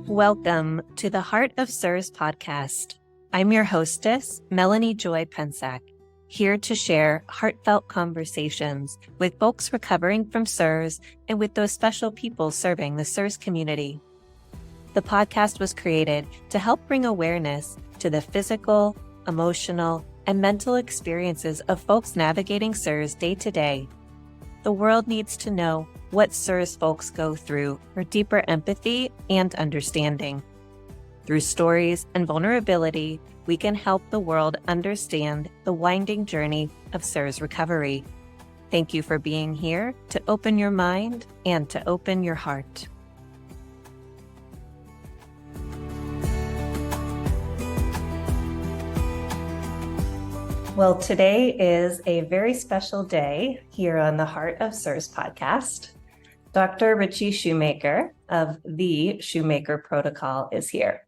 Welcome to the Heart of CIRS podcast. I'm your hostess, Melanie Joy Pensack, here to share heartfelt conversations with folks recovering from CIRS and with those special people serving the CIRS community. The podcast was created to help bring awareness to the physical, emotional, and mental experiences of folks navigating CIRS day to day. The world needs to know what CIRS folks go through for deeper empathy and understanding. Through stories and vulnerability, we can help the world understand the winding journey of CIRS recovery. Thank you for being here to open your mind and to open your heart. Well, today is a very special day here on the Heart of CIRS podcast. Dr. Ritchie Shoemaker of the Shoemaker Protocol is here.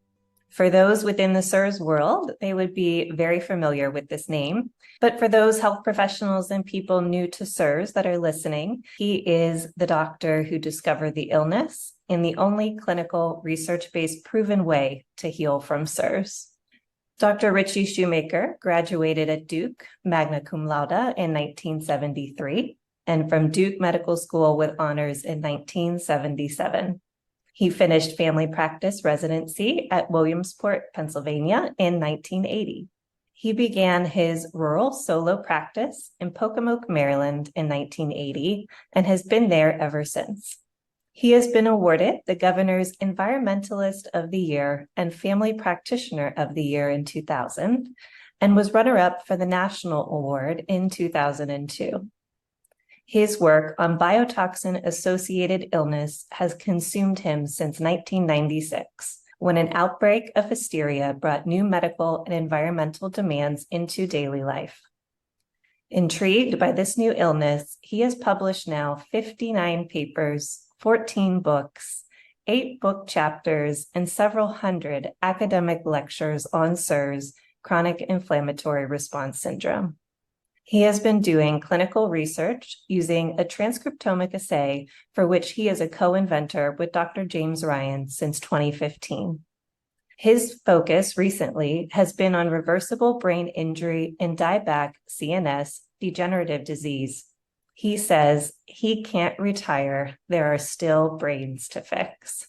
For those within the CIRS world, they would be very familiar with this name. But for those health professionals and people new to CIRS that are listening, he is the doctor who discovered the illness and the only clinical research-based proven way to heal from CIRS. Dr. Ritchie Shoemaker graduated at Duke, magna cum laude, in 1973, and from Duke Medical School with honors in 1977. He finished family practice residency at Williamsport, Pennsylvania in 1980. He began his rural solo practice in Pocomoke, Maryland in 1980, and has been there ever since. He has been awarded the Governor's Environmentalist of the Year and Family Practitioner of the Year in 2000, and was runner-up for the National Award in 2002. His work on biotoxin-associated illness has consumed him since 1996, when an outbreak of hysteria brought new medical and environmental demands into daily life. Intrigued by this new illness, he has published now 59 papers, 14 books, 8 book chapters, and several hundred academic lectures on CIRS, chronic inflammatory response syndrome. He has been doing clinical research using a transcriptomic assay for which he is a co-inventor with Dr. James Ryan since 2015. His focus recently has been on reversible brain injury in dieback CNS degenerative disease. He says he can't retire. There are still brains to fix.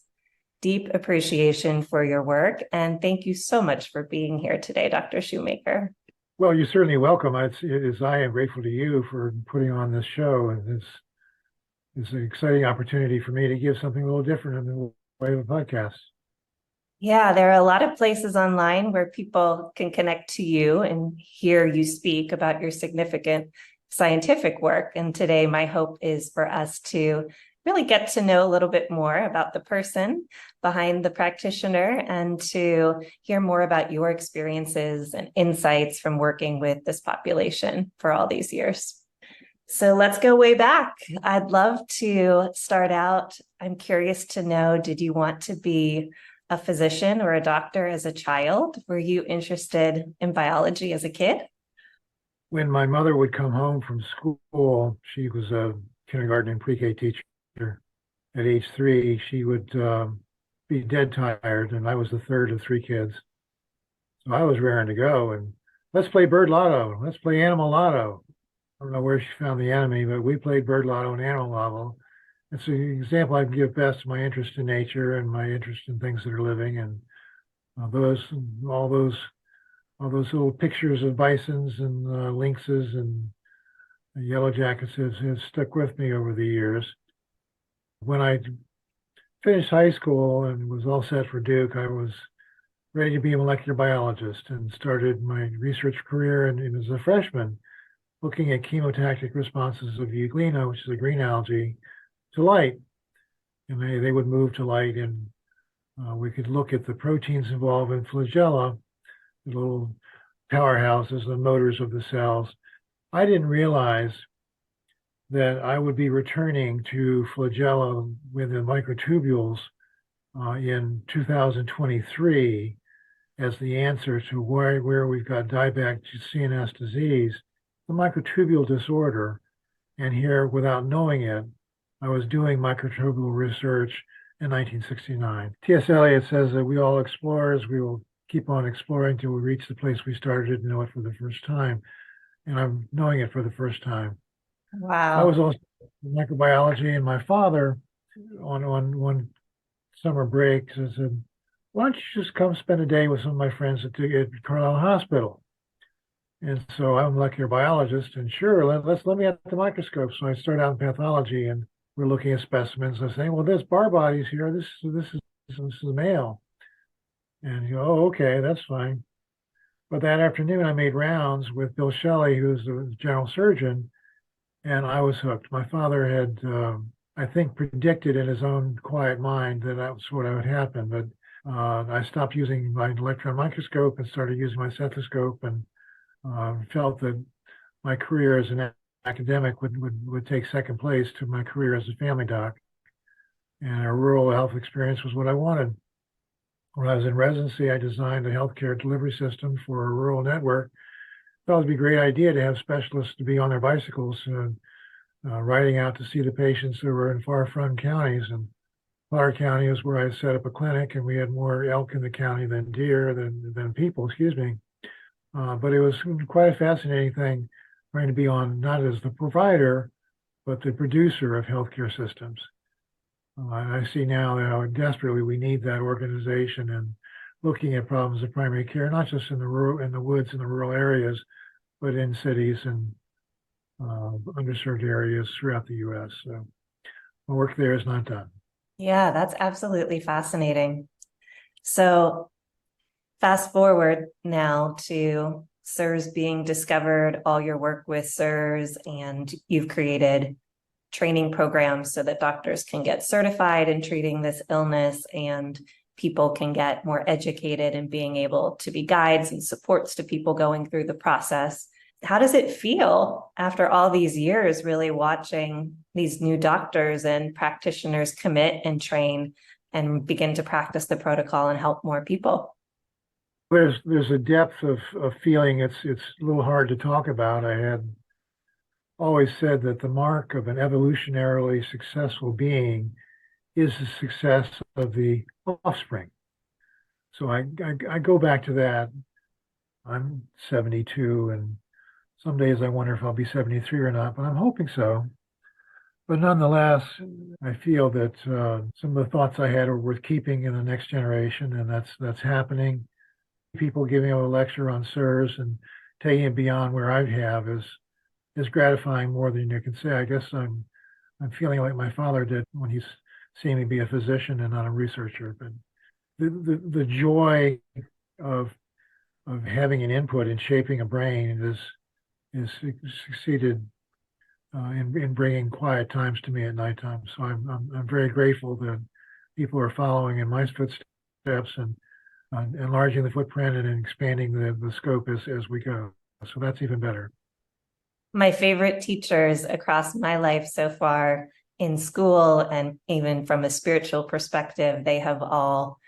Deep appreciation for your work, and thank you so much for being here today, Dr. Shoemaker. Well, you're certainly welcome. I am grateful to you for putting on this show, and it's an exciting opportunity for me to give something a little different in the way of a podcast. Yeah, there are a lot of places online where people can connect to you and hear you speak about your significant scientific work. And today, my hope is for us to really get to know a little bit more about the person behind the practitioner and to hear more about your experiences and insights from working with this population for all these years. So let's go way back. I'd love to start out. I'm curious to know, did you want to be a physician or a doctor as a child? Were you interested in biology as a kid? When my mother would come home from school, she was a kindergarten and pre-K teacher. At age 3, she would be dead tired, and I was the third of 3 kids. So I was raring to go, and let's play bird lotto. Let's play animal lotto. I don't know where she found the enemy, but we played bird lotto and animal lotto. It's an example I can give best my interest in nature and my interest in things that are living, and all those little pictures of bisons and lynxes and yellow jackets have stuck with me over the years. When I finished high school and was all set for Duke, I was ready to be a molecular biologist and started my research career and as a freshman looking at chemotactic responses of euglena, which is a green algae, to light. And they would move to light, and we could look at the proteins involved in flagella, the little powerhouses, the motors of the cells. I didn't realize that I would be returning to flagella with the microtubules in 2023 as the answer to where we've got dieback CNS disease, the microtubule disorder. And here, without knowing it, I was doing microtubule research in 1969. T.S. Eliot says that we all explorers, we will keep on exploring till we reach the place we started and know it for the first time. And I'm knowing it for the first time. I was Wow. also in microbiology, and my father, on one summer break, said, "Why don't you just come spend a day with some of my friends at Carlisle Hospital?" And so I'm a molecular biologist, and sure, let me at the microscope. So I start out in pathology, and we're looking at specimens. I'm saying, "Well, there's bar bodies here. This is a male." And you go, "Oh, okay, that's fine." But that afternoon, I made rounds with Bill Shelley, who's the general surgeon, and I was hooked. My father had, I think, predicted in his own quiet mind that that's what would happen. But I stopped using my electron microscope and started using my stethoscope, and felt that my career as an academic would take second place to my career as a family doc. And a rural health experience was what I wanted. When I was in residency, I designed a healthcare delivery system for a rural network. Thought it would be a great idea to have specialists to be on their bicycles, riding out to see the patients who were in far-flung counties. And Potter County is where I set up a clinic, and we had more elk in the county than deer, than people, excuse me. But it was quite a fascinating thing, trying to be on not as the provider, but the producer of healthcare systems. I see now how desperately we need that organization and looking at problems of primary care, not just in the woods, in the rural areas, but in cities and underserved areas throughout the U.S. So my work there is not done. Yeah, that's absolutely fascinating. So fast forward now to CIRS being discovered, all your work with CIRS, and you've created training programs so that doctors can get certified in treating this illness and people can get more educated in being able to be guides and supports to people going through the process. How does it feel after all these years, really watching these new doctors and practitioners commit and train and begin to practice the protocol and help more people? There's a depth of feeling. It's a little hard to talk about. I had always said that the mark of an evolutionarily successful being is the success of the offspring. So I go back to that. I'm 72, and some days I wonder if I'll be 73 or not, but I'm hoping so. But nonetheless, I feel that some of the thoughts I had are worth keeping in the next generation, and that's happening. People giving a lecture on CIRS and taking it beyond where I have is gratifying more than you can say. I guess I'm feeling like my father did when he's seeing me be a physician and not a researcher. But the joy of having an input in shaping a brain is succeeded in bringing quiet times to me at nighttime. So I'm very grateful that people are following in my footsteps and enlarging the footprint and expanding the scope as we go. So that's even better. My favorite teachers across my life so far in school and even from a spiritual perspective, they have all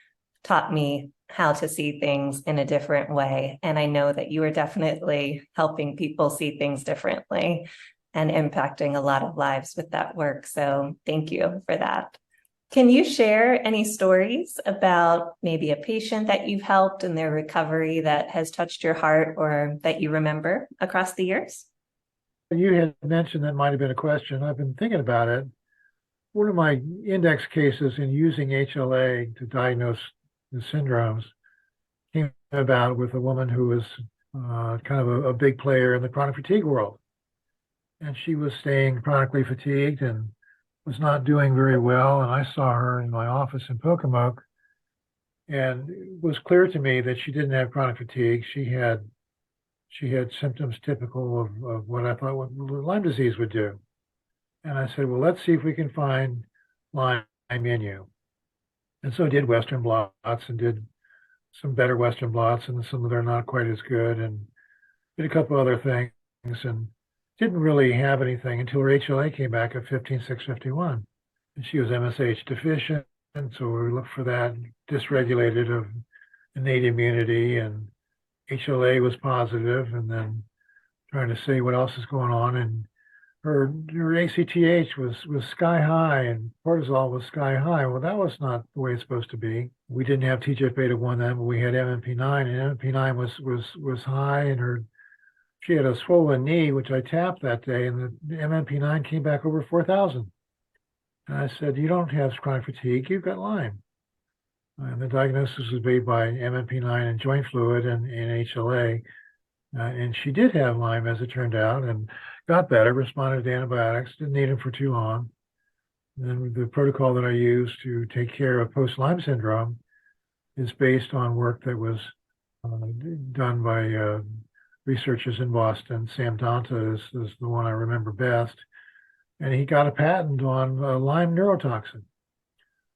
taught me how to see things in a different way. And I know that you are definitely helping people see things differently and impacting a lot of lives with that work. So thank you for that. Can you share any stories about maybe a patient that you've helped in their recovery that has touched your heart or that you remember across the years? You had mentioned that might have been a question. I've been thinking about it. One of my index cases in using HLA to diagnose the syndromes came about with a woman who was kind of a big player in the chronic fatigue world. And she was staying chronically fatigued and was not doing very well. And I saw her in my office in Pocomoke, and it was clear to me that she didn't have chronic fatigue. She had symptoms typical of what I thought what Lyme disease would do. And I said, well, let's see if we can find Lyme in you. And so I did Western blots and did some better Western blots and some that are not quite as good, and did a couple other things, and didn't really have anything until her HLA came back at 15,651. And she was MSH deficient. And so we looked for that, dysregulated of innate immunity, and HLA was positive, and then trying to see what else is going on. And her ACTH was sky high and cortisol was sky high. Well, that was not the way it's supposed to be. We didn't have TGF beta 1 then, but we had MMP9, and MMP9 was high, and she had a swollen knee, which I tapped that day, and the MMP9 came back over 4,000. And I said, "You don't have chronic fatigue, you've got Lyme." And the diagnosis was made by MMP9 and joint fluid and HLA. And she did have Lyme, as it turned out, and got better, responded to antibiotics, didn't need them for too long. And then the protocol that I use to take care of post-Lyme syndrome is based on work that was done by researchers in Boston. Sam Donta is the one I remember best. And he got a patent on Lyme neurotoxin.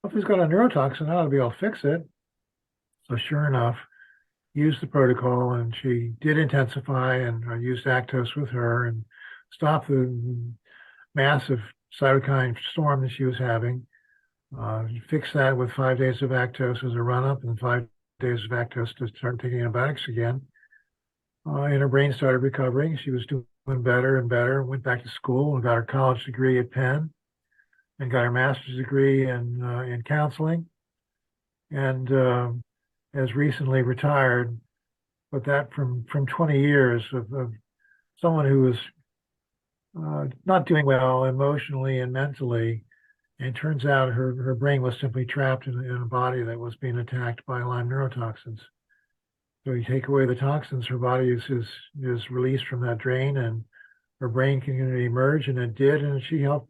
Well, if he's got a neurotoxin, I ought to be able to fix it. So sure enough, used the protocol, and she did intensify, and I used Actos with her and stopped the massive cytokine storm that she was having. Fixed that with 5 days of Actos as a run-up and 5 days of Actos to start taking antibiotics again. And her brain started recovering. She was doing better and better, went back to school and got her college degree at Penn and got her master's degree in counseling. And has recently retired, but that from 20 years of someone who was not doing well emotionally and mentally. And it turns out her brain was simply trapped in a body that was being attacked by Lyme neurotoxins. So you take away the toxins, her body is released from that drain, and her brain can emerge, and it did, and she helped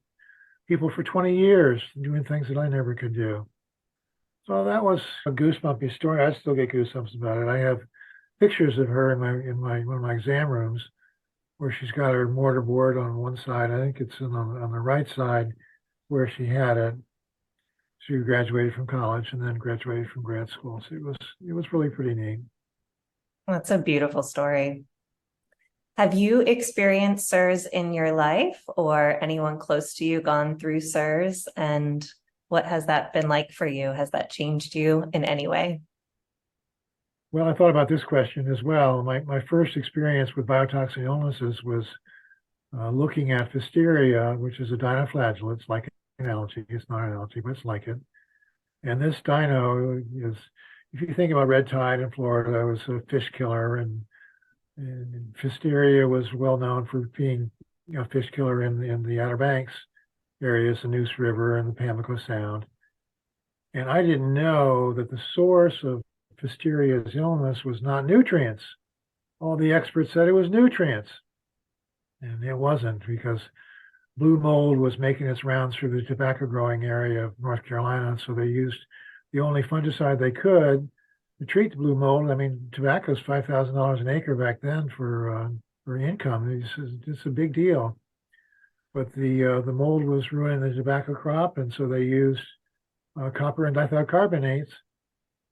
people for 20 years doing things that I never could do. So that was a goosebumpy story. I still get goosebumps about it. I have pictures of her in one of my exam rooms where she's got her mortarboard on one side. I think it's on the right side where she had it. She graduated from college and then graduated from grad school. So it was really pretty neat. That's a beautiful story. Have you experienced CIRS in your life, or anyone close to you gone through CIRS? And what has that been like for you? Has that changed you in any way? Well, I thought about this question as well. My first experience with biotoxin illnesses was looking at Pfiesteria, which is a dinoflagellate. It's like an algae. It's not an algae, but it's like it. And this dino is, if you think about red tide in Florida, it was a fish killer, and Pfiesteria was well known for being a fish killer in the Outer Banks areas, the Neuse River and the Pamlico Sound. And I didn't know that the source of Pfiesteria's illness was not nutrients. All the experts said it was nutrients. And it wasn't, because blue mold was making its rounds through the tobacco growing area of North Carolina. So they used the only fungicide they could to treat the blue mold. I mean, tobacco is $5,000 an acre back then for income. It's a big deal. But the mold was ruining the tobacco crop, and so they used copper and dithiocarbonates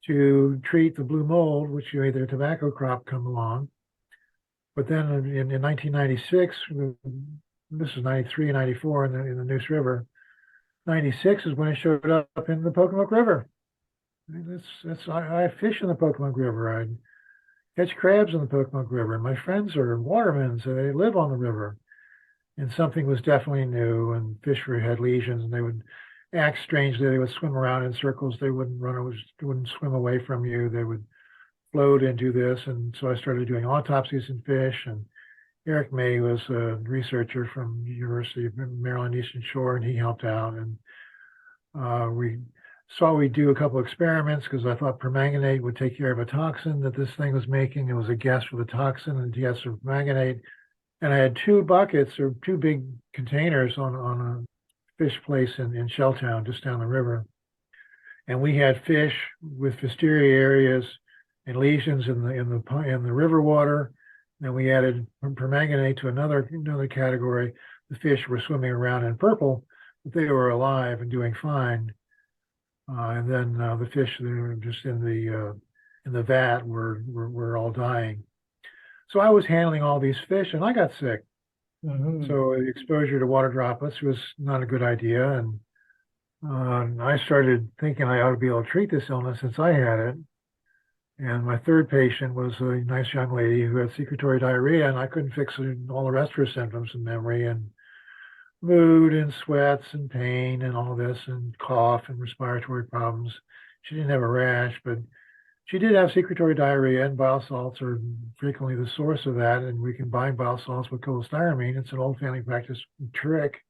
to treat the blue mold, which made their tobacco crop come along. But then in 1996, this is 93 and 94 in the Neuse River. 96 is when it showed up in the Pocomoke River. I mean, I fish in the Pocomoke River. I catch crabs in the Pocomoke River. My friends are watermen, so they live on the river. And something was definitely new, and fish had lesions, and they would act strangely. They would swim around in circles. They wouldn't wouldn't swim away from you. They would float and do this. And so I started doing autopsies in fish. And Eric May was a researcher from the University of Maryland Eastern Shore, and he helped out. And we'd do a couple of experiments, because I thought permanganate would take care of a toxin that this thing was making. It was a guess for the toxin and guess for permanganate. And I had two buckets, or two big containers on a fish place in Shelltown, just down the river. And we had fish with Pfiesteria areas and lesions in the river water. Then we added permanganate to another category. The fish were swimming around in purple, but they were alive and doing fine. And then the fish that were just in the vat were all dying. So I was handling all these fish, and I got sick. Mm-hmm. So exposure to water droplets was not a good idea. And I started thinking I ought to be able to treat this illness since I had it. And my third patient was a nice young lady who had secretory diarrhea, and I couldn't fix all the rest of her symptoms and memory. And mood and sweats and pain and all this and cough and respiratory problems. She didn't have a rash, but she did have secretory diarrhea, and bile salts are frequently the source of that. And we combine bile salts with cholestyramine. It's an old family practice trick.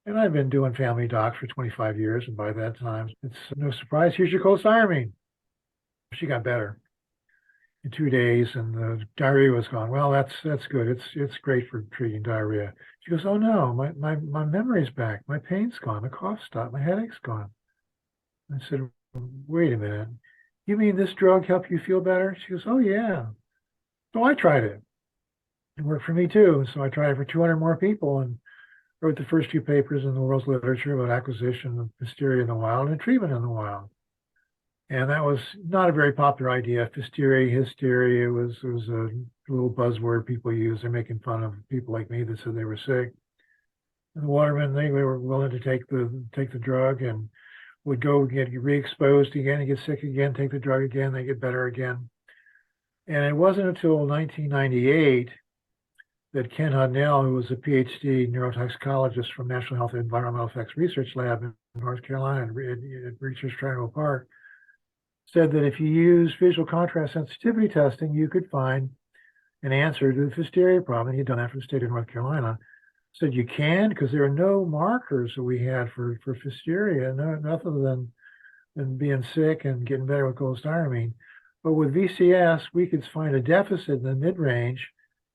And I've been doing family doc for 25 years. And by that time, it's no surprise. Here's your cholestyramine. She got better in 2 days, and the diarrhea was gone. Well, that's good. It's great for treating diarrhea. She goes, oh no, my memory's back. My pain's gone. My cough stopped. My headache's gone. I said, wait a minute. You mean this drug helped you feel better? She goes, oh yeah. So I tried it. It worked for me too. So I tried it for 200 more people and wrote the first few papers in the world's literature about acquisition of hysteria in the wild and treatment in the wild. And that was not a very popular idea. Hysteria was a little buzzword people use. They're making fun of people like me that said they were sick. And the watermen, they were willing to take the drug and would go get re-exposed again and get sick again, take the drug again, they get better again. And it wasn't until 1998 that Ken Hudnell, who was a PhD neurotoxicologist from National Health and Environmental Effects Research Lab in North Carolina at Research Triangle Park, said that if you use visual contrast sensitivity testing, you could find an answer to the hysteria problem. He'd done that for the state of North Carolina. Said you can, because there are no markers that we had for hysteria, nothing than being sick and getting better with cholestyramine. But with VCS, we could find a deficit in the mid-range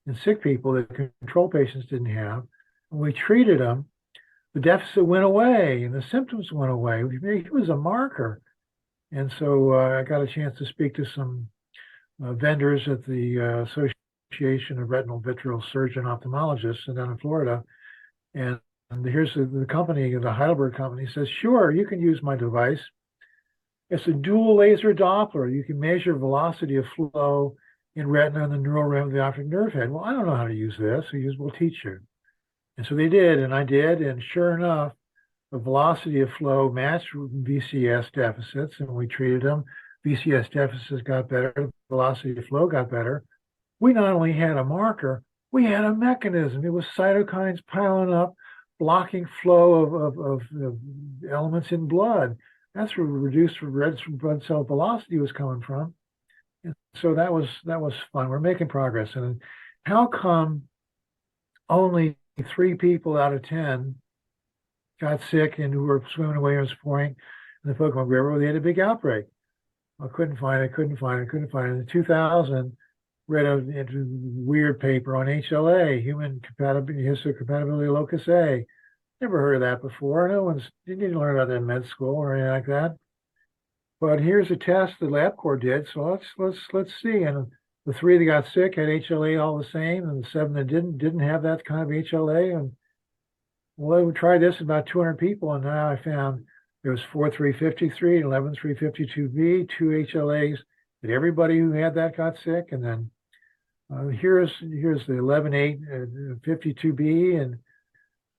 in sick people that control patients didn't have. When we treated them, the deficit went away and the symptoms went away. It was a marker. And so I got a chance to speak to some vendors at the Association of Retinal Vitreal Surgeon Ophthalmologists down in Florida. And here's the company, the Heidelberg company says, sure, you can use my device. It's a dual laser Doppler. You can measure velocity of flow in retina and the neural rim of the optic nerve head. Well, I don't know how to use this. So we'll teach you. And so they did, and I did. And sure enough, the velocity of flow matched VCS deficits, and we treated them. VCS deficits got better. The velocity of flow got better. We not only had a marker, we had a mechanism. It was cytokines piling up, blocking flow of elements in blood. That's where reduced red blood cell velocity was coming from. And so that was fun. We're making progress. And how come only 3 people out of 10 got sick and who were swimming away in spring in the Pocono River? They had a big outbreak. I couldn't find it. In 2000, read a weird paper on HLA, human histocompatibility locus A. Never heard of that before. Didn't learn about that in med school or anything like that. But here's a test that LabCorp did. So let's see. And the 3 that got sick had HLA all the same, and the 7 that didn't have that kind of HLA. And well, we tried this in about 200 people, and now I found there was 4,353 and 11,352B, 2 HLAs that everybody who had that got sick. And then here's the 11,852B, and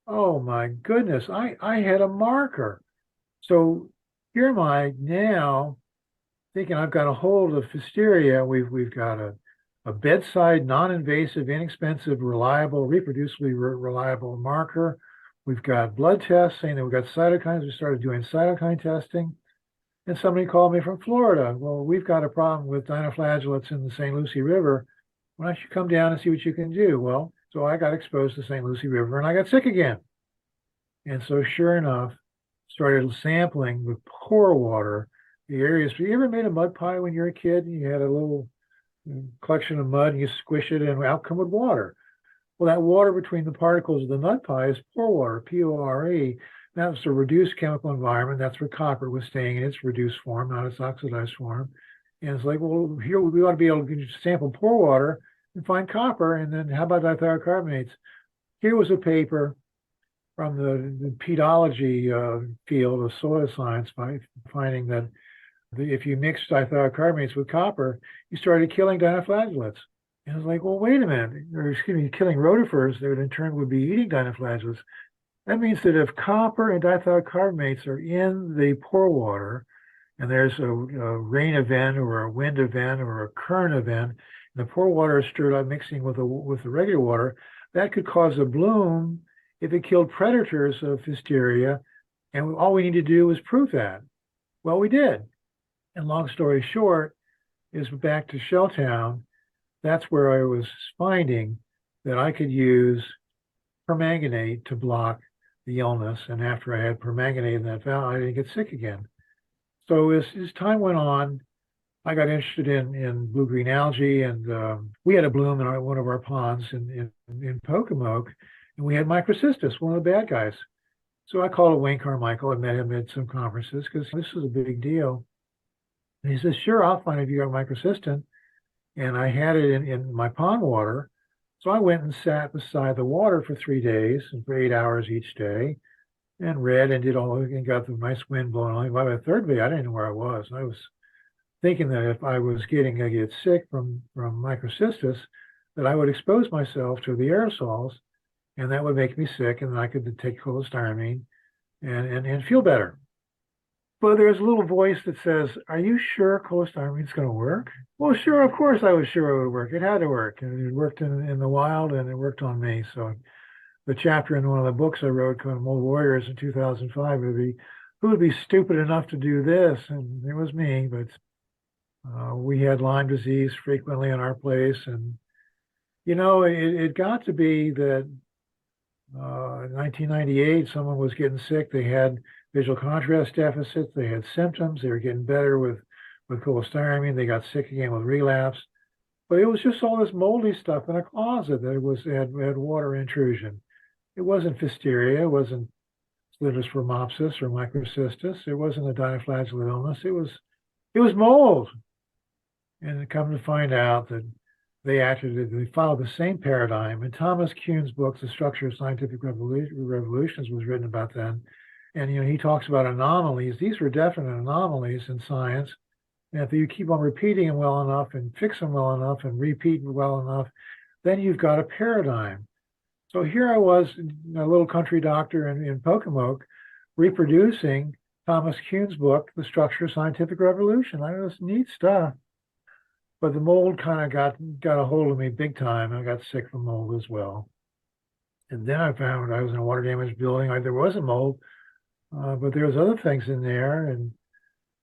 oh my goodness, I had a marker. So here am I now thinking I've got a hold of hysteria. We've got a bedside, non-invasive, inexpensive, reliable, reproducibly reliable marker. We've got blood tests saying that we've got cytokines. We started doing cytokine testing. And somebody called me from Florida. Well, we've got a problem with dinoflagellates in the St. Lucie River. Why don't you come down and see what you can do? Well, so I got exposed to the St. Lucie River and I got sick again. And so sure enough, started sampling with pour water the areas. You ever made a mud pie when you were a kid and you had a little collection of mud and you squish it and out come with water? Well, that water between the particles of the mud pie is pore water, P-O-R-E. That's a reduced chemical environment. That's where copper was staying in its reduced form, not its oxidized form. And it's like, well, here we ought to be able to sample pore water and find copper. And then how about dithiocarbamates? Here was a paper from the pedology field of soil science by finding that if you mix dithiocarbamates with copper, you started killing dinoflagellates. And I was like, well, wait a minute, or excuse me, killing rotifers that in turn would be eating dinoflagellates. That means that if copper and dithiocarbamates are in the pore water, and there's a rain event or a wind event or a current event, and the pore water is stirred up mixing with the regular water, that could cause a bloom if it killed predators of hysteria, and all we need to do was prove that. Well, we did. And long story short, is back to Shelltown. That's where I was finding that I could use permanganate to block the illness. And after I had permanganate in that valve, I didn't get sick again. So as time went on, I got interested in blue-green algae, and we had a bloom in one of our ponds in Pocomoke, and we had microcystis, one of the bad guys. So I called Wayne Carmichael. I met him at some conferences because this was a big deal. And he says, sure, I'll find if you got microcystin. And I had it in my pond water. So I went and sat beside the water for 3 days and for 8 hours each day and read and did all and got the nice wind blowing on. By the third day, I didn't know where I was. I was thinking that if I was going to get sick from microcystis, that I would expose myself to the aerosols, and that would make me sick, and then I could take cholestyramine and feel better. But there's a little voice that says, are you sure cholestyramine is going to work? Well, sure, of course I was sure it would work. It had to work. And it worked in the wild, and it worked on me. So the chapter in one of the books I wrote called Mold Warriors in 2005 would be, who would be stupid enough to do this? And it was me, but we had Lyme disease frequently in our place. And, it got to be that in 1998, someone was getting sick. They had visual contrast deficits. They had symptoms. They were getting better with cholestyramine. They got sick again with relapse. But it was just all this moldy stuff in a closet that had water intrusion. It wasn't Pfiesteria. It wasn't Sclerodermopsis or microcystis. It wasn't a dinoflagellate illness. It was mold. And come to find out that they followed the same paradigm. And Thomas Kuhn's book, The Structure of Scientific Revolutions, was written about that. And he talks about anomalies. These were definite anomalies in science. And if you keep on repeating them well enough and fix them well enough and repeat well enough, then you've got a paradigm. So here I was, a little country doctor in Pocomoke, reproducing Thomas Kuhn's book, The Structure of Scientific Revolution. I know, it's neat stuff. But the mold kind of got a hold of me big time. I got sick from mold as well. And then I found I was in a water damaged building. There wasn't mold, but there was other things in there, and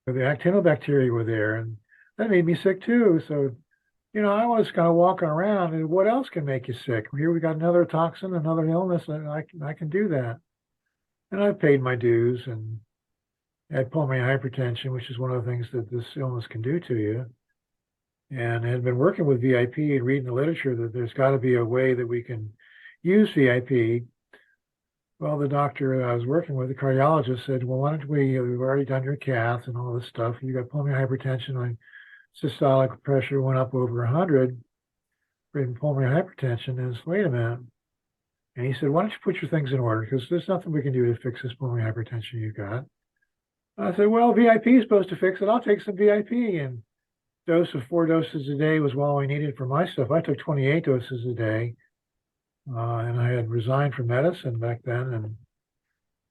the actinobacteria were there, and that made me sick too. So, I was kind of walking around, and what else can make you sick? Here we got another toxin, another illness, and I can do that. And I've paid my dues, and I had pulmonary hypertension, which is one of the things that this illness can do to you. And I had been working with VIP and reading the literature that there's got to be a way that we can use VIP. Well, the doctor I was working with, the cardiologist, said, well, why don't we've already done your cath and all this stuff. You got pulmonary hypertension. My systolic pressure went up over 100 for pulmonary hypertension. And it's, wait a minute. And he said, why don't you put your things in order? Because there's nothing we can do to fix this pulmonary hypertension you got. I said, well, VIP is supposed to fix it. I'll take some VIP. And dose of 4 doses a day was all I needed for my stuff. I took 28 doses a day. And I had resigned from medicine back then, and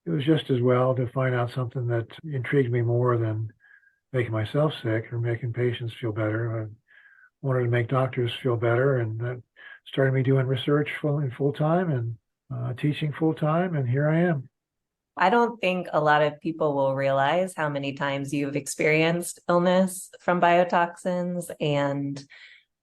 it was just as well to find out something that intrigued me more than making myself sick or making patients feel better. I wanted to make doctors feel better, and that started me doing research full time and teaching full time, and here I am. I don't think a lot of people will realize how many times you've experienced illness from biotoxins and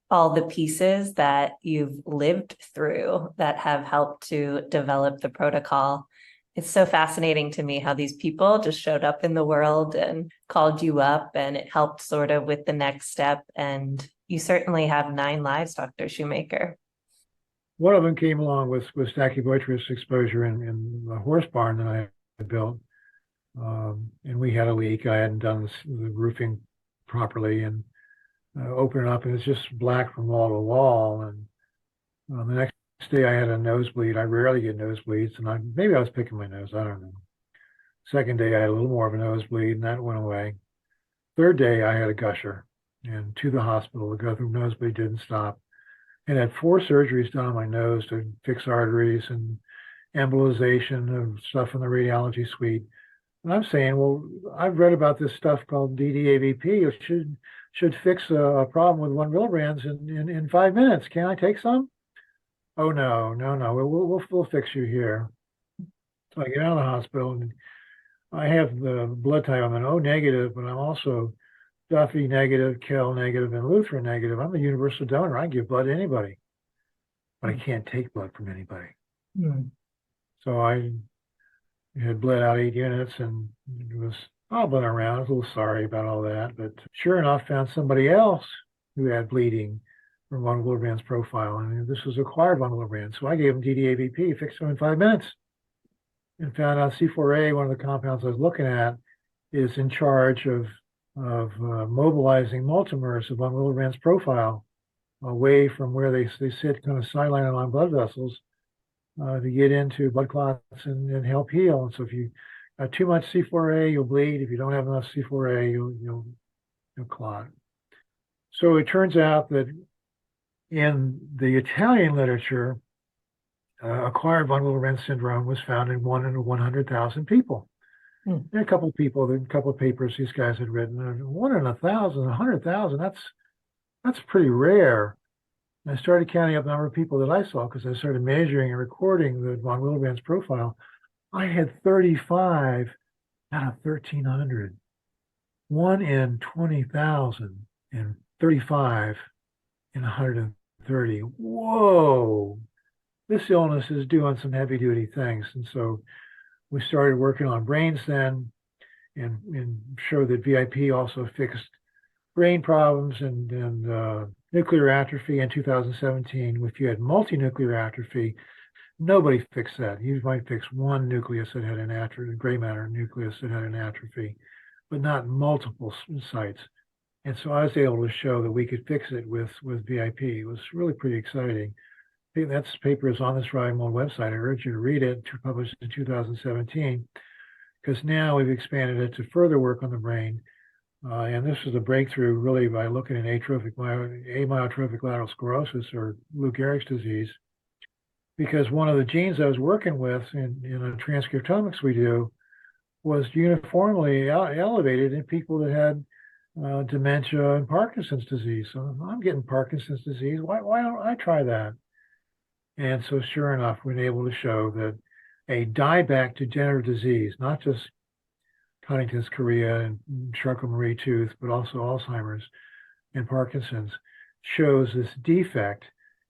all the pieces that you've lived through that have helped to develop the protocol. It's so fascinating to me how these people just showed up in the world and called you up, and it helped sort of with the next step. And you certainly have 9 lives, Dr. Shoemaker. One of them came along with Stachybotrys exposure in the horse barn that I had built. And we had a leak. I hadn't done the roofing properly, and open it up, and it's just black from wall to wall. And the next day I had a nosebleed. I rarely get nosebleeds, and maybe I was picking my nose. I don't know. Second day I had a little more of a nosebleed, and that went away. Third day I had a gusher, and to the hospital. The nosebleed didn't stop. And had 4 surgeries done on my nose to fix arteries and embolization of stuff in the radiology suite. And I'm saying, well, I've read about this stuff called DDAVP. It should fix a problem with 1 millibrands in 5 minutes. Can I take some? Oh, no. We'll fix you here. So I get out of the hospital and I have the blood type. I'm an O negative, but I'm also Duffy negative, Kell negative, and Lutheran negative. I'm a universal donor. I give blood to anybody, but I can't take blood from anybody. Mm. So I had bled out 8 units and was hobbling around. I was a little sorry about all that, but sure enough, found somebody else who had bleeding from von Willebrand's profile, and this was acquired von Willebrand. So I gave him DDAVP, fixed him in 5 minutes, and found out C4A, one of the compounds I was looking at, is in charge of mobilizing multimers of von Willebrand's profile away from where they sit kind of sideline along blood vessels to get into blood clots and help heal. And so if you got too much C4A, you'll bleed. If you don't have enough C4A, you'll clot. So it turns out that in the Italian literature, acquired von Willebrand syndrome was found in 1 in 100,000 people. And a couple of papers these guys had written. 1 in 1,000, 100,000. That's pretty rare. And I started counting up the number of people that I saw because I started measuring and recording the von Willebrand's profile. I had 35 out of 1,300. 1 in 20,000 and 35 in 130. Whoa! This illness is doing some heavy duty things. And so we started working on brains then and showed that VIP also fixed brain problems and nuclear atrophy in 2017. If you had multinuclear atrophy, nobody fixed that. You might fix one nucleus that had an atrophy, gray matter nucleus that had an atrophy, but not multiple sites. And so I was able to show that we could fix it with VIP. It was really pretty exciting. That paper is on the Strivemode website. I urge you to read it, published in 2017, because now we've expanded it to further work on the brain. And this was a breakthrough really by looking at amyotrophic lateral sclerosis or Lou Gehrig's disease, because one of the genes I was working with in a transcriptomics we do was uniformly elevated in people that had dementia and Parkinson's disease. So I'm getting Parkinson's disease. Why don't I try that? And so sure enough, we've been able to show that a dieback degenerative disease, not just Huntington's chorea and Charcot-Marie tooth, but also Alzheimer's and Parkinson's, shows this defect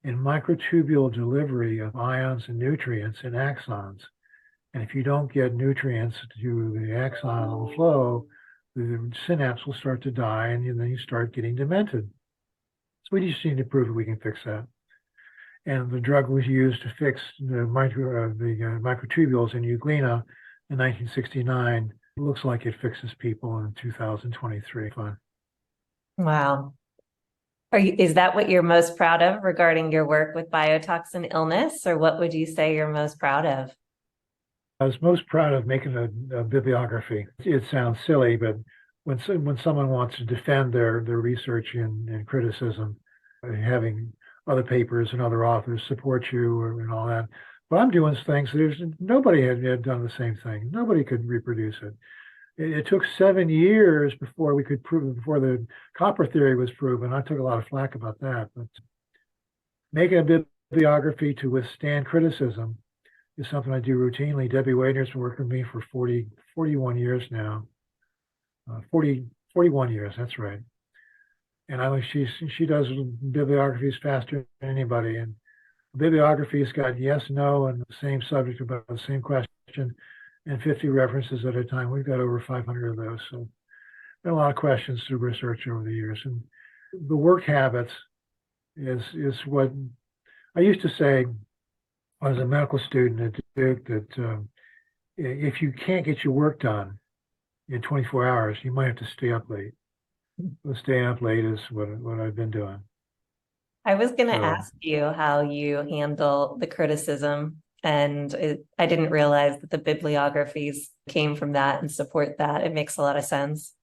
in microtubule delivery of ions and nutrients in axons. And if you don't get nutrients to the axonal flow, the synapse will start to die, and then you start getting demented. So we just need to prove that we can fix that. And the drug was used to fix the microtubules in euglena in 1969. It looks like it fixes people in 2023. Fine. Wow. Is that what you're most proud of regarding your work with biotoxin illness, or what would you say you're most proud of? I was most proud of making a bibliography. It sounds silly, but when someone wants to defend their research and criticism, having other papers and other authors support you and all that. But I'm doing things, nobody had done the same thing. Nobody could reproduce it. It took 7 years before we could prove it, before the copper theory was proven. I took a lot of flack about that. But making a bibliography to withstand criticism is something I do routinely. Debbie Wagner's been working with me for 41 years now. 41 years, that's right. And I think she does bibliographies faster than anybody. And bibliography's got yes, no, and the same subject about the same question, and 50 references at a time. We've got over 500 of those. So been a lot of questions through research over the years. And the work habits is what I used to say as a medical student at Duke, that if you can't get your work done in 24 hours, you might have to stay up late. Staying up late is what I've been doing. I was going to ask you how you handle the criticism, and I didn't realize that the bibliographies came from that and support that. It makes a lot of sense.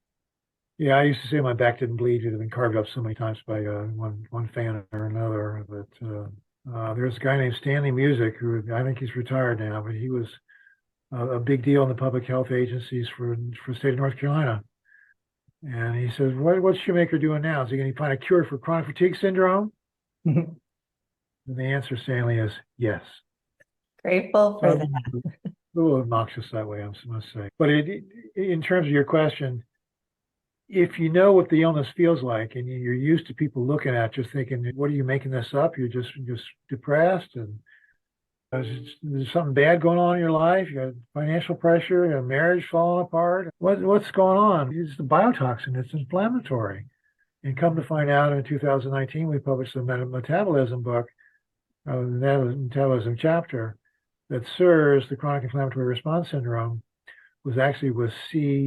Yeah, I used to say my back didn't bleed. It had been carved up so many times by one fan or another. But there's a guy named Stanley Music, who I think he's retired now, but he was a big deal in the public health agencies for the state of North Carolina. And he says, what's Shoemaker doing now? Is he going to find a cure for chronic fatigue syndrome? And the answer, Stanley, is yes. Grateful for that. a little obnoxious that way, I must say. But in terms of your question, if you know what the illness feels like and you're used to people looking at you thinking, what are you making this up? You're just depressed and there's something bad going on in your life. You got financial pressure, you got marriage falling apart. What's going on? It's the biotoxin. It's inflammatory. And come to find out in 2019, we published a metabolism book, the metabolism chapter, that CIRS, the chronic inflammatory response syndrome, was CIIRS.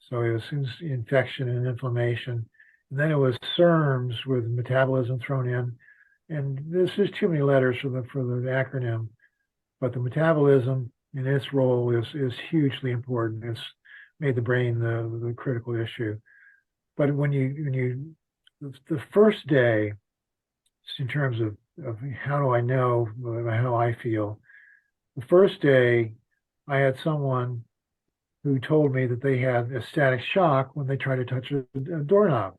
So it was infection and inflammation. And then it was CIRMS with metabolism thrown in. And this is too many letters for the acronym, but the metabolism and its role is hugely important. It's made the brain the critical issue. But the first day, in terms of how do I know how I feel, the first day I had someone who told me that they had a static shock when they tried to touch a doorknob.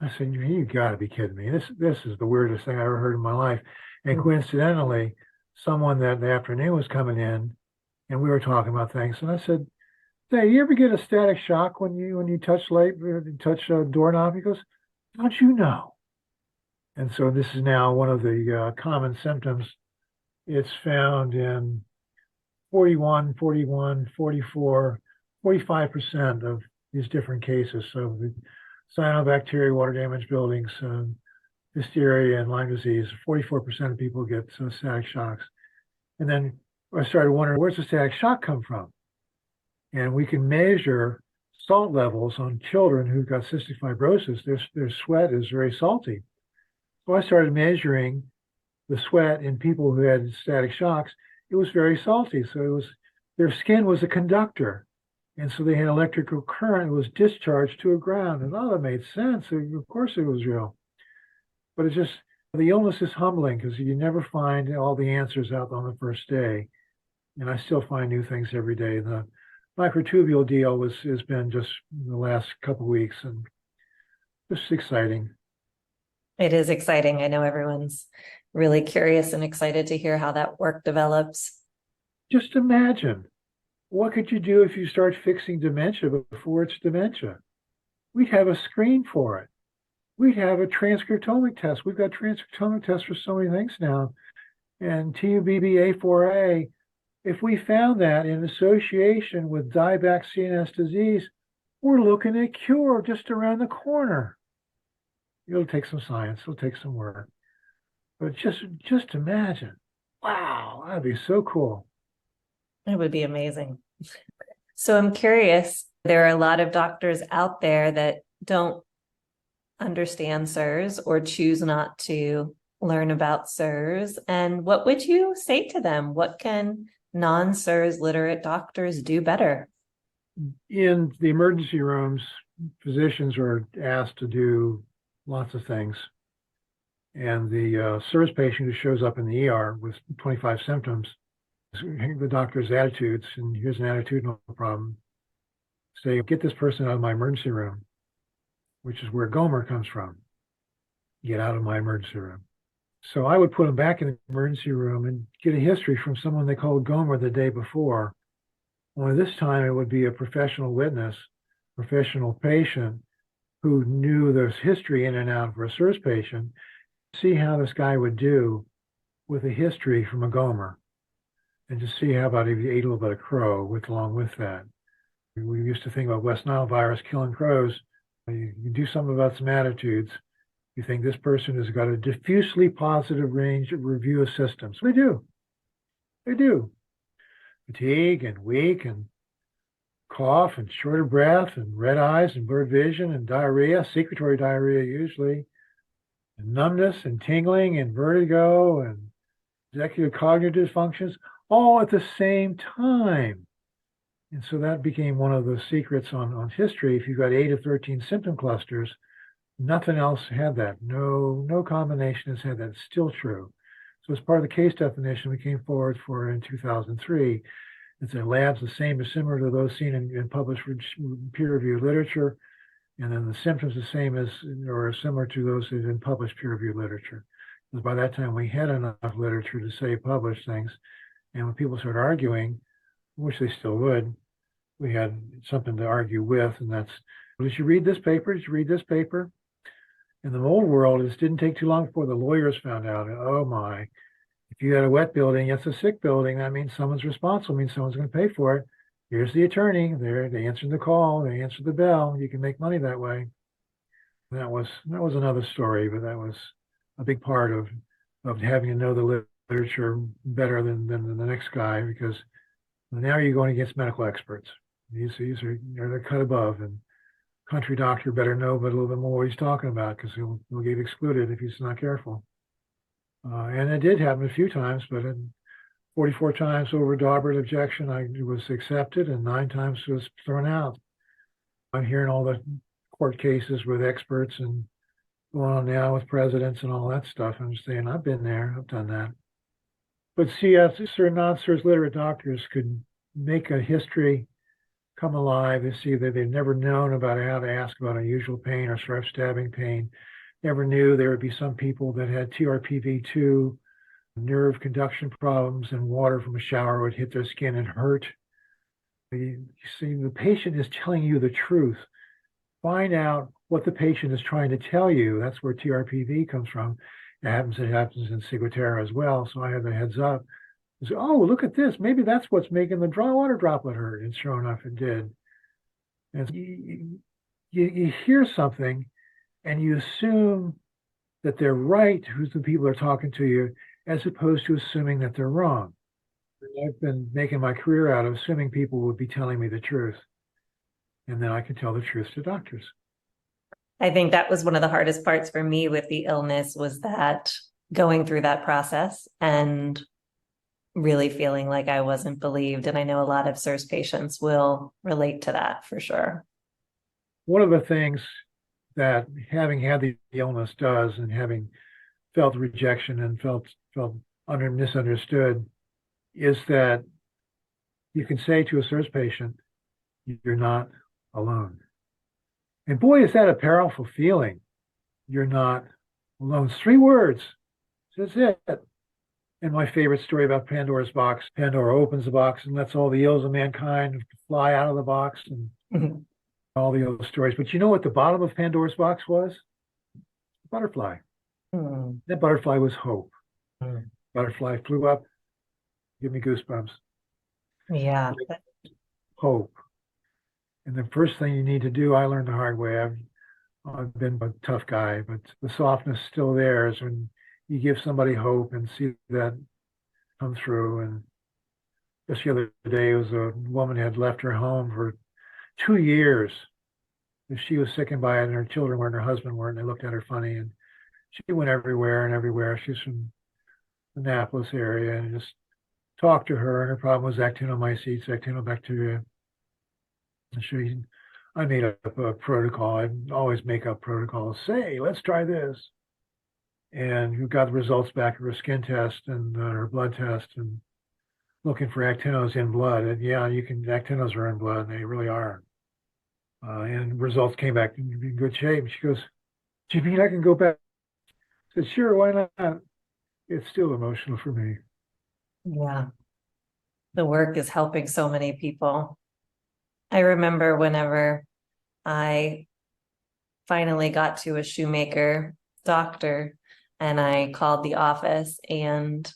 I said, you got to be kidding me. This is the weirdest thing I ever heard in my life. And coincidentally, someone that afternoon was coming in and we were talking about things. And I said, hey, you ever get a static shock when you touch a doorknob? He goes, how'd you know? And so this is now one of the common symptoms. It's found in 41, 44, 45% of these different cases. So the cyanobacteria, water damaged buildings, hysteria, and Lyme disease, 44% of people get static shocks. And then I started wondering, where's the static shock come from? And we can measure salt levels on children who've got cystic fibrosis. Their sweat is very salty. So I started measuring the sweat in people who had static shocks. It was very salty. So their skin was a conductor. And so they had electrical current that was discharged to a ground. And that made sense. Of course it was real. But it's just, the illness is humbling because you never find all the answers out on the first day. And I still find new things every day. The microtubule deal has been just the last couple of weeks and just exciting. It is exciting. I know everyone's really curious and excited to hear how that work develops. Just imagine, what could you do if you start fixing dementia before it's dementia? We'd have a screen for it. We'd have a transcriptomic test. We've got transcriptomic tests for so many things now. And TUBBA4A, if we found that in association with dieback CNS disease, we're looking at cure just around the corner. It'll take some science. It'll take some work. But just imagine. Wow, that'd be so cool. It would be amazing. So I'm curious, there are a lot of doctors out there that don't understand CIRS or choose not to learn about CIRS. And what would you say to them? What can non-CIRS literate doctors do better? In the emergency rooms, physicians are asked to do lots of things. And the CIRS patient who shows up in the ER with 25 symptoms, the doctor's attitudes, and here's an attitudinal problem, say, get this person out of my emergency room, which is where Gomer comes from. Get out of my emergency room. So I would put them back in the emergency room and get a history from someone they called Gomer the day before. Only this time it would be a professional witness, professional patient who knew there's history in and out for a CIRS patient, see how this guy would do with a history from a Gomer, and just see how about if you ate a little bit of crow along with that. We used to think about West Nile virus killing crows. You do something about some attitudes. You think this person has got a diffusely positive range of review of systems. They do. They do. Fatigue and weak and cough and short of breath and red eyes and blurred vision and diarrhea, secretory diarrhea usually, and numbness and tingling and vertigo and executive cognitive dysfunctions, all at the same time. And so that became one of the secrets on history. If you've got 8 of 13 symptom clusters, nothing else had that. No combination has had that. It's still true. So as part of the case definition we came forward for in 2003, it's a labs the same or similar to those seen in published peer-reviewed literature, and then the symptoms the same as or similar to those in published peer-reviewed literature. Because by that time, we had enough literature to say publish things. And when people started arguing, which they still would, we had something to argue with. And that's, did you read this paper? Did you read this paper? In the old world, it didn't take too long before the lawyers found out, oh my, if you had a wet building, it's a sick building. That means someone's responsible, means someone's going to pay for it. Here's the attorney. They answered the call, they answered the bell. You can make money that way. That was another story, but that was a big part of having to know the literature better than the next guy, because now you're going against medical experts. These are they're cut above, and country doctor better know but a little bit more what he's talking about, because he'll get excluded if he's not careful. And it did happen a few times, but 44 times over Daubert objection, it was accepted, and 9 times it was thrown out. I'm hearing all the court cases with experts and going on now with presidents and all that stuff. I'm just saying, I've been there, I've done that. But CIRS or non-CIRS literate doctors could make a history come alive and see that they've never known about how to ask about unusual pain or sharp stabbing pain. Never knew there would be some people that had TRPV2, nerve conduction problems, and water from a shower would hit their skin and hurt. You see, the patient is telling you the truth. Find out what the patient is trying to tell you. That's where TRPV comes from. It happens in ciguatera as well. So I had the heads up. I said, oh, look at this. Maybe that's what's making the water droplet hurt. And sure enough, it did. And you hear something and you assume that they're right, who's the people are talking to you, as opposed to assuming that they're wrong. I've been making my career out of assuming people would be telling me the truth. And then I can tell the truth to doctors. I think that was one of the hardest parts for me with the illness, was that going through that process and really feeling like I wasn't believed. And I know a lot of CIRS patients will relate to that for sure. One of the things that having had the illness does, and having felt rejection and felt misunderstood, is that you can say to a CIRS patient, you're not alone. And boy, is that a powerful feeling. You're not alone. It's 3 words. That's it. And my favorite story about Pandora's box, Pandora opens the box and lets all the ills of mankind fly out of the box, and all the other stories. But you know what the bottom of Pandora's box was? A butterfly. That butterfly was hope. Butterfly flew up. Give me goosebumps. Yeah. Hope. And the first thing you need to do, I learned the hard way. I've been a tough guy, but the softness still there is when you give somebody hope and see that come through. And just the other day, it was a woman had left her home for 2 years. She was sickened by it, and her children weren't, her husband weren't. And they looked at her funny, and she went everywhere and everywhere. She's from the Annapolis area, and just talked to her. And her problem was actinomycetes, actinobacteria. And I made up a protocol. I always make up protocols. Say, let's try this. And you got the results back of her skin test and her blood test, and looking for actinos in blood. And yeah, actinos are in blood, and they really are. And results came back in good shape. She goes, do you mean I can go back? I said, sure, why not? It's still emotional for me. Yeah. The work is helping so many people. I remember whenever I finally got to a Shoemaker doctor and I called the office, and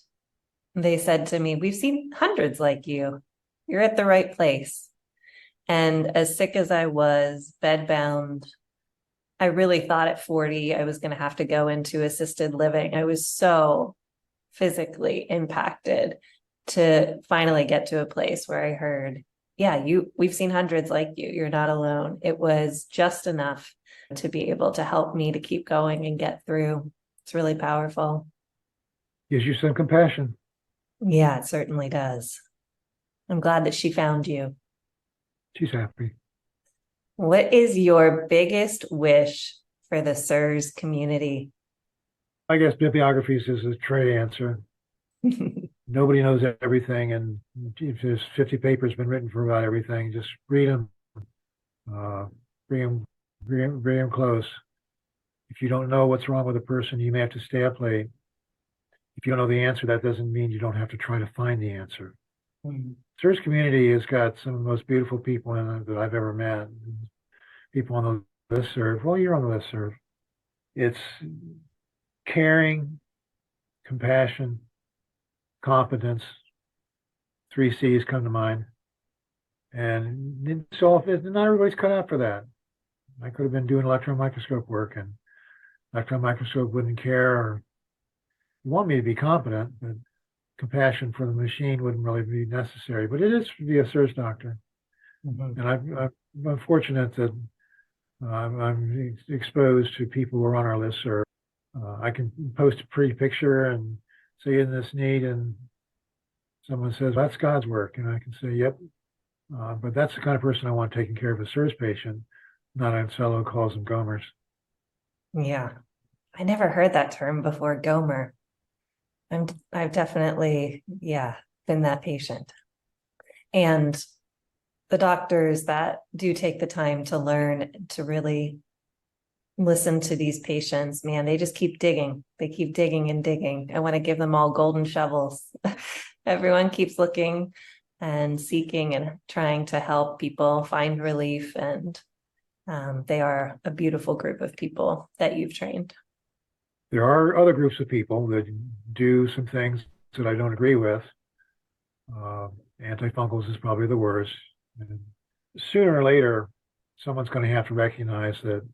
they said to me, we've seen hundreds like you. You're at the right place. And as sick as I was, bedbound, I really thought at 40 I was going to have to go into assisted living. I was so physically impacted to finally get to a place where I heard, yeah, we've seen hundreds like you. You're not alone. It was just enough to be able to help me to keep going and get through. It's really powerful. Gives you some compassion. Yeah, it certainly does. I'm glad that she found you. She's happy. What is your biggest wish for the CIRS community? I guess bibliographies is a trade answer. Nobody knows everything, and if there's 50 papers been written for about everything, just read them. Bring them close. If you don't know what's wrong with a person, you may have to stay up late. if you don't know the answer, that doesn't mean you don't have to try to find the answer. Mm. CIRS community has got some of the most beautiful people in it that I've ever met. People on the listserv. Well, you're on the listserv. It's caring, compassion, competence. 3 C's come to mind. And so not everybody's cut out for that. I could have been doing electron microscope work, and electron microscope wouldn't care or want me to be competent, but compassion for the machine wouldn't really be necessary. But it is to be a CIRS doctor. Mm-hmm. And I'm fortunate that I'm exposed to people who are on our listserv. I can post a pretty picture and say, isn't this neat? And someone says, that's God's work. And I can say, yep. But that's the kind of person I want taking care of a CIRS patient, not a fellow who calls them Gomers. Yeah. I never heard that term before, Gomer. I've definitely, been that patient. And the doctors that do take the time to learn to really listen to these patients, man, they just keep digging. They keep digging and digging. I want to give them all golden shovels. Everyone keeps looking and seeking and trying to help people find relief. And they are a beautiful group of people that you've trained. There are other groups of people that do some things that I don't agree with. Antifungals is probably the worst. And sooner or later, someone's going to have to recognize that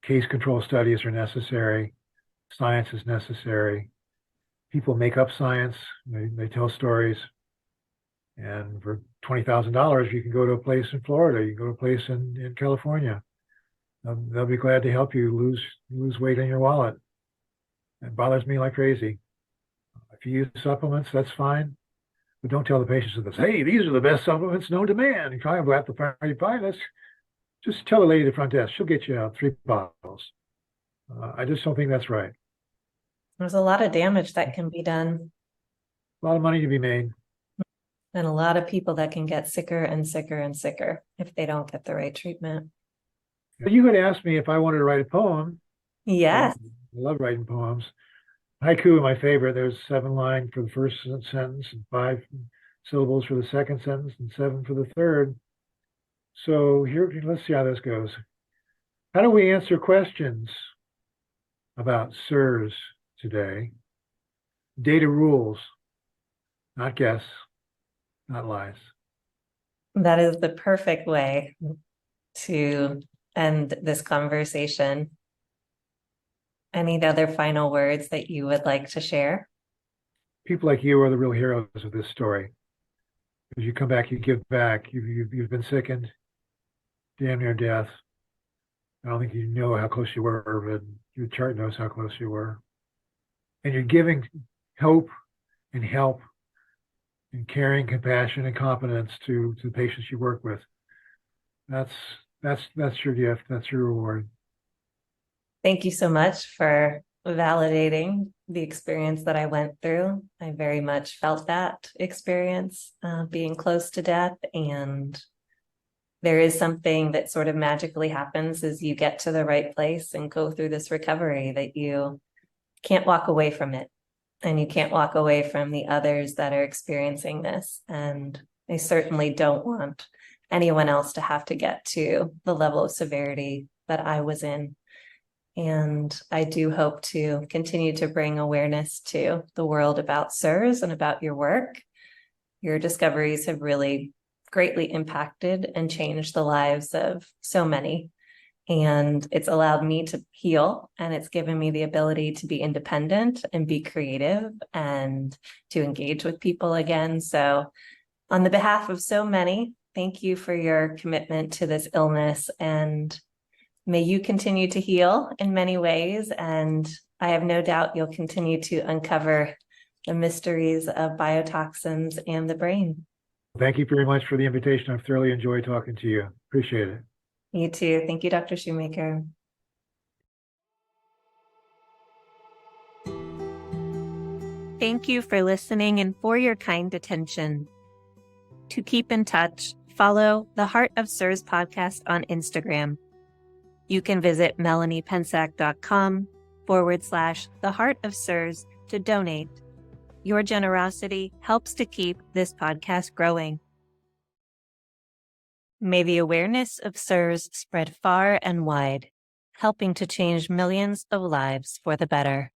case control studies are necessary. Science is necessary. People make up science. They tell stories. And for $20,000, you can go to a place in Florida. You can go to a place in California. They'll be glad to help you lose weight in your wallet. It bothers me like crazy. If you use supplements, that's fine. But don't tell the patients this, hey, these are the best supplements known to man. You try them at the party pie. Just tell the lady at the front desk. She'll get you 3 bottles. I just don't think that's right. There's a lot of damage that can be done. A lot of money to be made. And a lot of people that can get sicker and sicker and sicker if they don't get the right treatment. You had asked me if I wanted to write a poem. Yes. I love writing poems. Haiku is my favorite. There's 7 lines for the first sentence and 5 syllables for the second sentence and 7 for the third. So here, let's see how this goes. How do we answer questions about CIRS today? Data rules, not guess, not lies. That is the perfect way to end this conversation. Any other final words that you would like to share? People like you are the real heroes of this story. As you come back, you give back. You've been sickened, damn near death. I don't think you know how close you were, but your chart knows how close you were. And you're giving hope and help and caring, compassion, and competence to the patients you work with. That's your gift. That's your reward. Thank you so much for validating the experience that I went through. I very much felt that experience, being close to death. And there is something that sort of magically happens as you get to the right place and go through this recovery, that you can't walk away from it. And you can't walk away from the others that are experiencing this. And I certainly don't want anyone else to have to get to the level of severity that I was in. And I do hope to continue to bring awareness to the world about CIRS and about your work. Your discoveries have really greatly impacted and changed the lives of so many. And it's allowed me to heal, and it's given me the ability to be independent and be creative and to engage with people again. So on the behalf of so many, thank you for your commitment to this illness, and may you continue to heal in many ways. And I have no doubt you'll continue to uncover the mysteries of biotoxins and the brain. Thank you very much for the invitation. I've thoroughly enjoyed talking to you. Appreciate it. You too. Thank you, Dr. Shoemaker. Thank you for listening and for your kind attention. To keep in touch, follow the Heart of CIRS podcast on Instagram. You can visit melaniepensack.com/The Heart of CIRS to donate. Your generosity helps to keep this podcast growing. May the awareness of CIRS spread far and wide, helping to change millions of lives for the better.